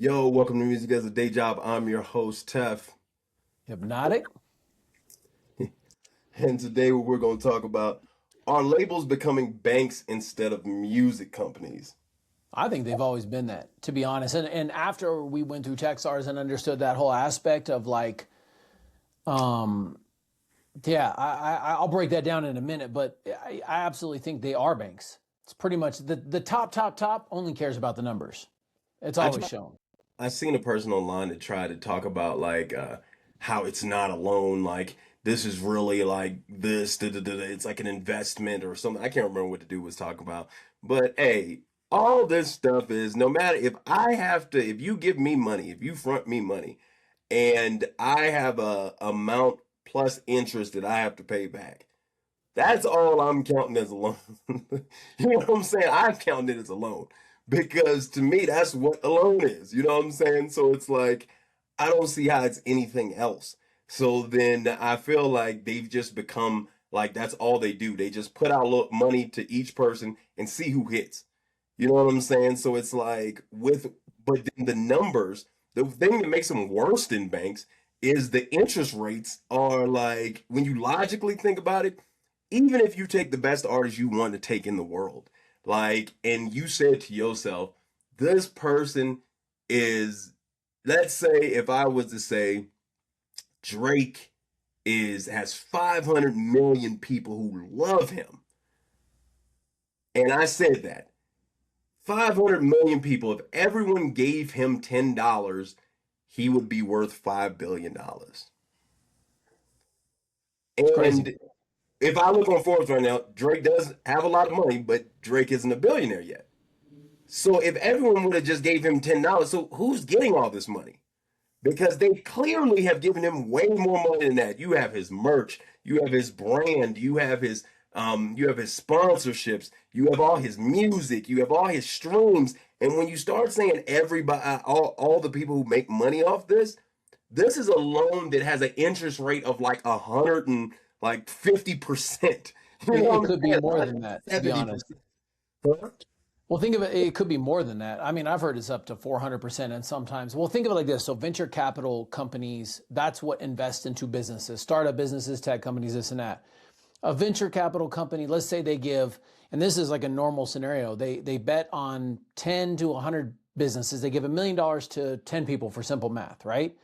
Yo, welcome to Music as a Day Job. I'm your host, Tef. Hypnotic? And today we're going to talk about, are labels becoming banks instead of music companies? I think they've always been that, to be honest. And after we went through Techstars and understood that whole aspect of like, um, yeah, I'll break that down in a minute, but I absolutely think they are banks. It's pretty much the top only cares about the numbers. It's I always try, shown. I seen a person online that tried to talk about how it's not a loan, like this is really like this, da, da, da, da, it's like an investment or something. I can't remember what the dude was talking about. But hey, all this stuff is no matter if you give me money, if you front me money, and I have a amount plus interest that I have to pay back. That's all I'm counting as a loan. You know what I'm saying? I'm counting it as a loan because to me, that's what a loan is. You know what I'm saying? So it's like, I don't see how it's anything else. So then I feel like they've just become like that's all they do. They just put out money to each person and see who hits. You know what I'm saying? So it's like but then the numbers, the thing that makes them worse than banks is the interest rates are like, when you logically think about it, even if you take the best artist you want to take in the world, like, and you said to yourself, this person is, let's say, if I was to say Drake has 500 million people who love him, and I said that 500 million people, if everyone gave him $10, he would be worth $5 billion. It's crazy. And if I look on Forbes right now, Drake does have a lot of money, but Drake isn't a billionaire yet. So if everyone would have just gave him $10, so who's getting all this money? Because they clearly have given him way more money than that. You have his merch, you have his brand, you have his sponsorships, you have all his music, you have all his streams. And when you start saying everybody, all the people who make money off this, this is a loan that has an interest rate of like 150%. You know It what I'm could be saying? more Not than that, to be honest. 70%. Huh? Well, think of it, it could be more than that. I mean, I've heard it's up to 400% and sometimes, well, think of it like this. So venture capital companies, that's what invest into businesses, startup businesses, tech companies, this and that. A venture capital company, let's say they give, and this is like a normal scenario, they bet on 10 to 100 businesses. They give $1 million to 10 people for simple math, right?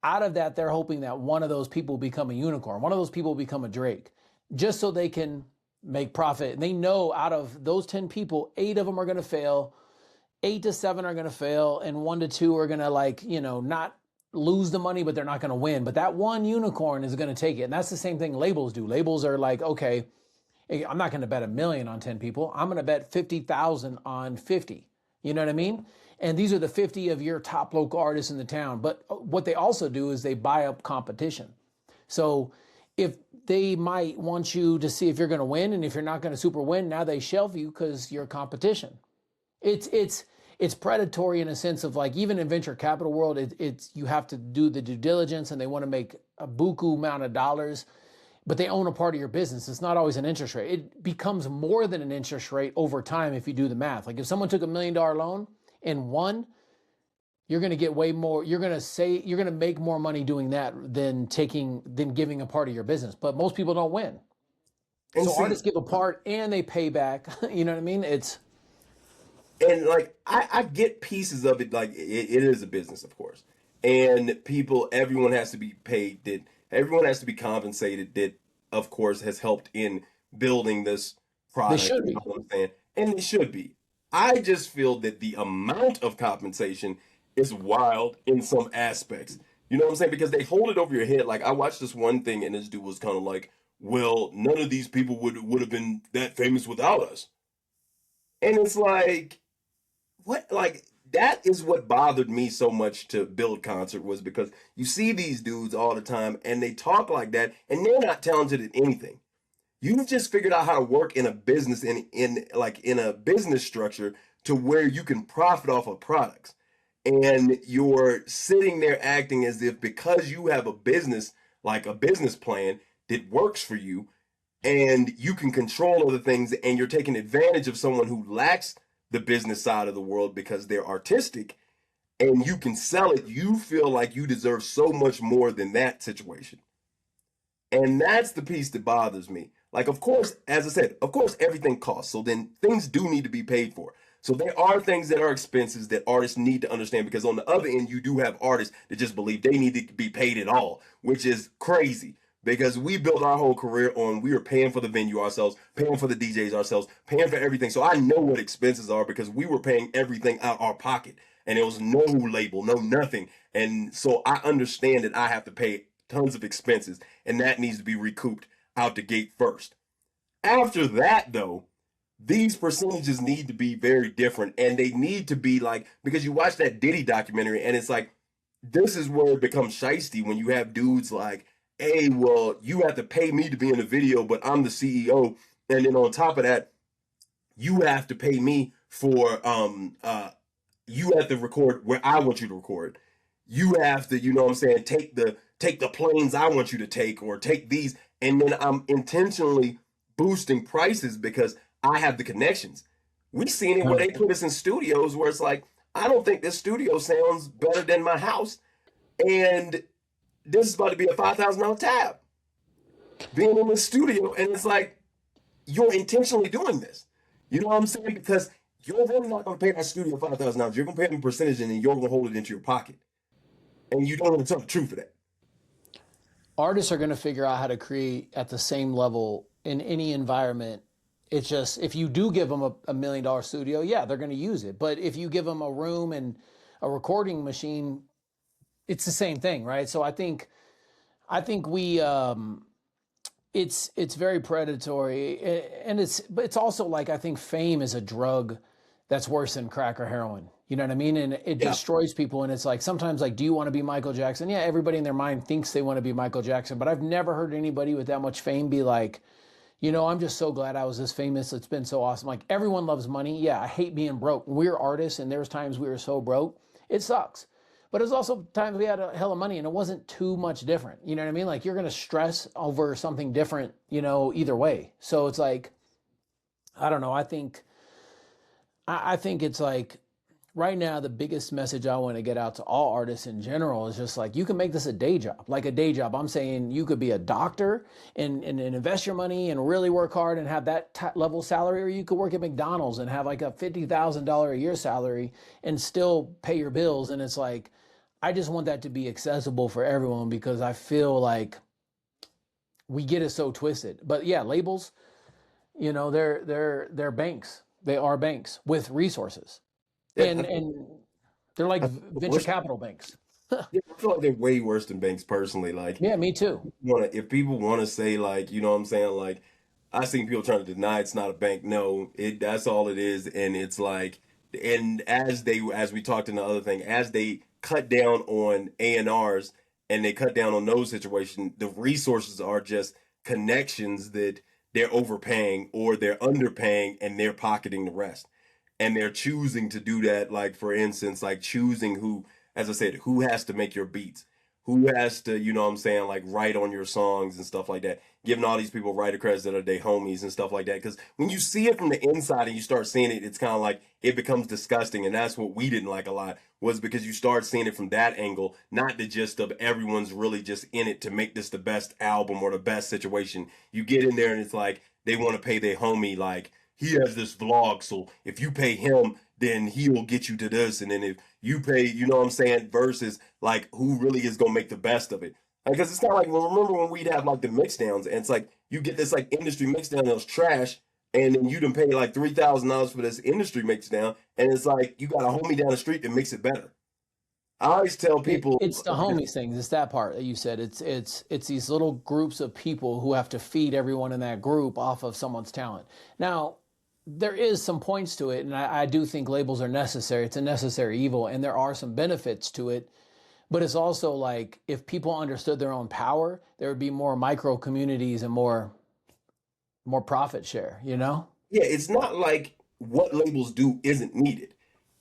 Out of that, they're hoping that one of those people become a unicorn, one of those people become a Drake, just so they can make profit. And they know out of those 10 people, 8 of them are going to fail, 8 to 7 are going to fail, and 1 to 2 are going to, like, not lose the money, but they're not going to win. But that one unicorn is going to take it. And that's the same thing labels do. Labels are like, okay, I'm not going to bet 1 million on 10 people. I'm going to bet 50,000 on 50. You know what I mean? And these are the 50 of your top local artists in the town. But what they also do is they buy up competition. So if they might want you to see if you're going to win, and if you're not going to super win, now they shelf you because you're competition. It's predatory in a sense of, like, even in venture capital world, it's you have to do the due diligence and they want to make a buku amount of dollars, but they own a part of your business. It's not always an interest rate. It becomes more than an interest rate over time if you do the math. Like if someone took $1 million loan and won, you're going to get way more. You're going to make more money doing that than giving a part of your business. But most people don't win. And So see, artists give a part and they pay back. You know what I mean? and like I get pieces of it, like it is a business, of course. And everyone has to be paid, that everyone has to be compensated, that of course has helped in building this They product, should you know be. what I'm saying? And it should be. I just feel that the amount of compensation is wild in some aspects. You know what I'm saying? Because they hold it over your head. Like I watched this one thing and this dude was kind of like, well, none of these people would have been that famous without us. And it's like, what, like, that is what bothered me so much to build concert, was because you see these dudes all the time and they talk like that and they're not talented at anything. You've just figured out how to work in a business, in a business structure to where you can profit off of products, and you're sitting there acting as if because you have a business, like a business plan that works for you, and you can control other things, and you're taking advantage of someone who lacks the business side of the world because they're artistic, and you can sell it, you feel like you deserve so much more than that situation. And that's the piece that bothers me. Like, of course, as I said, of course, everything costs. So then things do need to be paid for. So there are things that are expenses that artists need to understand, because on the other end, you do have artists that just believe they need to be paid at all, which is crazy, because we built our whole career on, we were paying for the venue ourselves, paying for the DJs ourselves, paying for everything. So I know what expenses are, because we were paying everything out our pocket, and there was no label, no nothing. And so I understand that I have to pay tons of expenses, and that needs to be recouped out the gate first. After that, though, these percentages need to be very different, and they need to be like, because you watch that Diddy documentary and it's like, this is where it becomes shisty when you have dudes like, hey, well, you have to pay me to be in the video, but I'm the CEO, and then on top of that, you have to pay me for you have to record where I want you to record. You have to, you know what I'm saying, take the planes I want you to take, or take these, and then I'm intentionally boosting prices because I have the connections. We've seen it where they put us in studios where it's like, I don't think this studio sounds better than my house, and this is about to be a $5,000 tab being in the studio, and it's like, you're intentionally doing this. You know what I'm saying? Because you're really not going to pay that studio $5,000. You're going to pay them a percentage, and then you're going to hold it into your pocket, and you don't want to tell the truth of that. Artists are going to figure out how to create at the same level in any environment. It's just, if you do give them $1 million studio, yeah, they're going to use it. But if you give them a room and a recording machine, it's the same thing, right? So I think we it's very predatory, and it's also like, I think fame is a drug that's worse than crack or heroin. You know what I mean? And it Yeah. destroys people. And it's like, sometimes, like, do you want to be Michael Jackson? Yeah, everybody in their mind thinks they want to be Michael Jackson, but I've never heard anybody with that much fame be like, I'm just so glad I was this famous. It's been so awesome. Like, everyone loves money. Yeah, I hate being broke. We're artists, and there's times we were so broke. It sucks. But there's also times we had a hell of money, and it wasn't too much different. You know what I mean? Like, you're going to stress over something different, either way. So it's like, I don't know. I think it's like, right now, the biggest message I want to get out to all artists in general is just like, you can make this a day job. Like a day job, I'm saying you could be a doctor and invest your money and really work hard and have that level salary, or you could work at McDonald's and have like a $50,000 a year salary and still pay your bills. And it's like, I just want that to be accessible for everyone, because I feel like we get it so twisted. But yeah, labels, they're banks. They are banks with resources, Yeah, and they're like I venture capital banks. yeah, I feel like they're way worse than banks personally. Like, Yeah, me too. if people want to say, like, you know what I'm saying, like, I seen people trying to deny it's not a bank. No, that's all it is. And it's like, and as we talked in the other thing, as they cut down on A&Rs and they cut down on those situations, the resources are just connections that they're overpaying or they're underpaying, and they're pocketing the rest. And they're choosing to do that, like, for instance, like choosing who, as I said, who has to make your beats, who has to, you know what I'm saying, like, write on your songs and stuff like that, giving all these people writer credits that are their homies and stuff like that. Because when you see it from the inside and you start seeing it, it's kind of like, it becomes disgusting. And that's what we didn't like a lot, was because you start seeing it from that angle, not the gist of everyone's really just in it to make this the best album or the best situation. You get in there and it's like, they want to pay their homie, like, he has this vlog, so if you pay him, then he'll get you to this, and then if you pay, you know what I'm saying, versus like, who really is gonna make the best of it. Because it's not like, well, remember when we'd have like the mix downs, and it's like, you get this like industry mix down that was trash, and then you done pay like $3,000 for this industry mix down, and it's like, you got a homie down the street that makes it better. I always tell people, It's the homies things. It's that part that you said. It's these little groups of people who have to feed everyone in that group off of someone's talent. Now, there is some points to it, and I do think labels are necessary. It's a necessary evil, and there are some benefits to it. But it's also like, if people understood their own power, there would be more micro communities and more profit share. yeah, it's not like what labels do isn't needed.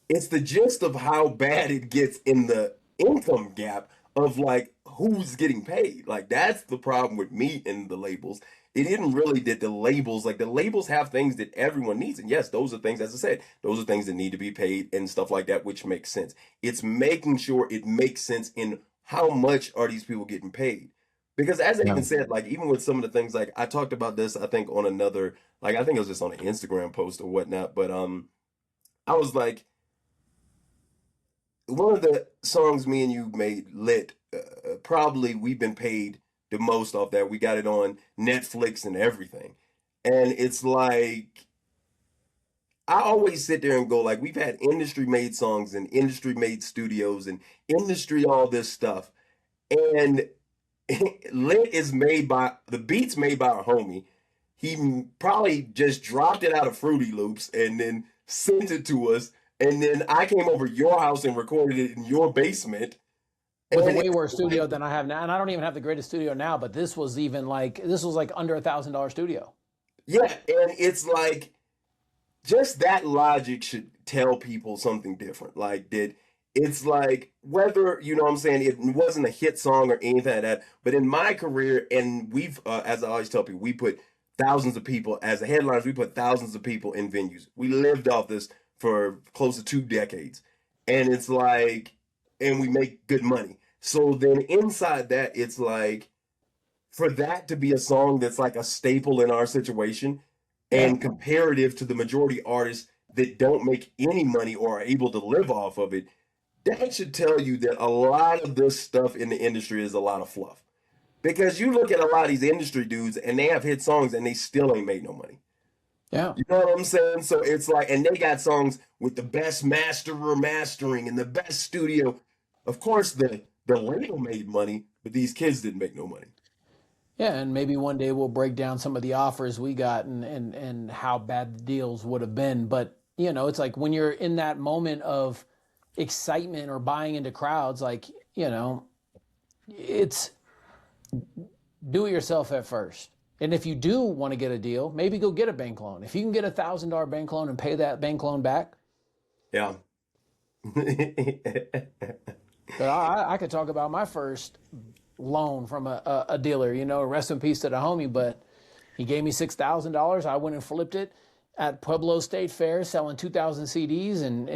It's the gist of how bad it gets in the income gap of like who's getting paid. Like, that's the problem with me and the labels. It didn't really that the labels, like the labels have things that everyone needs. And yes, those are things, as I said, those are things that need to be paid and stuff like that, which makes sense. It's making sure it makes sense in how much are these people getting paid. Because as I Yeah. even said, like even with some of the things, like I talked about this, I think on another, like I think it was just on an Instagram post or whatnot, but I was like, one of the songs me and you made, Lit, probably we've been paid the most off that. We got it on Netflix and everything. And it's like, I always sit there and go, like, we've had industry made songs and industry made studios and industry, all this stuff. And Lit is made by, the beats made by a homie. He probably just dropped it out of Fruity Loops and then sent it to us. And then I came over your house and recorded it in your basement. With a And way it's worse like, studio than I have now, and I don't even have the greatest studio now. But this was like under $1,000 studio. yeah, and it's like, just that logic should tell people something different. Like that it's like whether, you know what I'm saying, it wasn't a hit song or anything like that. But in my career, and we've as I always tell people, we put thousands of people as the headliners, we put thousands of people in venues. We lived off this for close to 2 decades. And it's like, and we make good money. So then inside that, it's like for that to be a song that's like a staple in our situation Yeah. and comparative to the majority artists that don't make any money or are able to live off of it, that should tell you that a lot of this stuff in the industry is a lot of fluff. Because you look at a lot of these industry dudes and they have hit songs and they still ain't made no money. Yeah. You know what I'm saying? So it's like, and they got songs with the best masterer mastering and the best studio. Of course, the label made money, but these kids didn't make no money. Yeah, and maybe one day we'll break down some of the offers we got and how bad the deals would have been. But it's like when you're in that moment of excitement or buying into crowds, like, it's do it yourself at first. And if you do want to get a deal, maybe go get a bank loan. If you can get $1,000 bank loan and pay that bank loan back, Yeah. but I could talk about my first loan from a dealer. Rest in peace to the homie, but he gave me $6,000. I went and flipped it at Pueblo State Fair, selling 2,000 CDs, and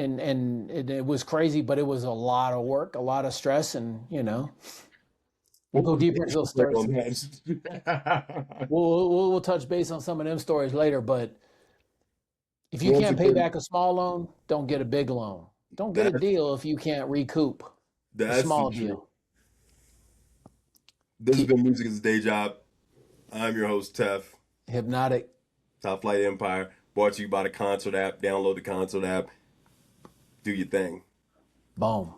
it was crazy, but it was a lot of work, a lot of stress, and we'll go deeper into those stories. We'll touch base on some of them stories later, but if you can't pay back a small loan, don't get a big loan. Don't get a That's deal if you can't recoup a that's the small truth. deal. This has been Music is a Day Job. I'm your host, Tef. Hypnotic. Top Flight Empire. Brought to you by the Concert app. Download the Concert app. Do your thing. Boom.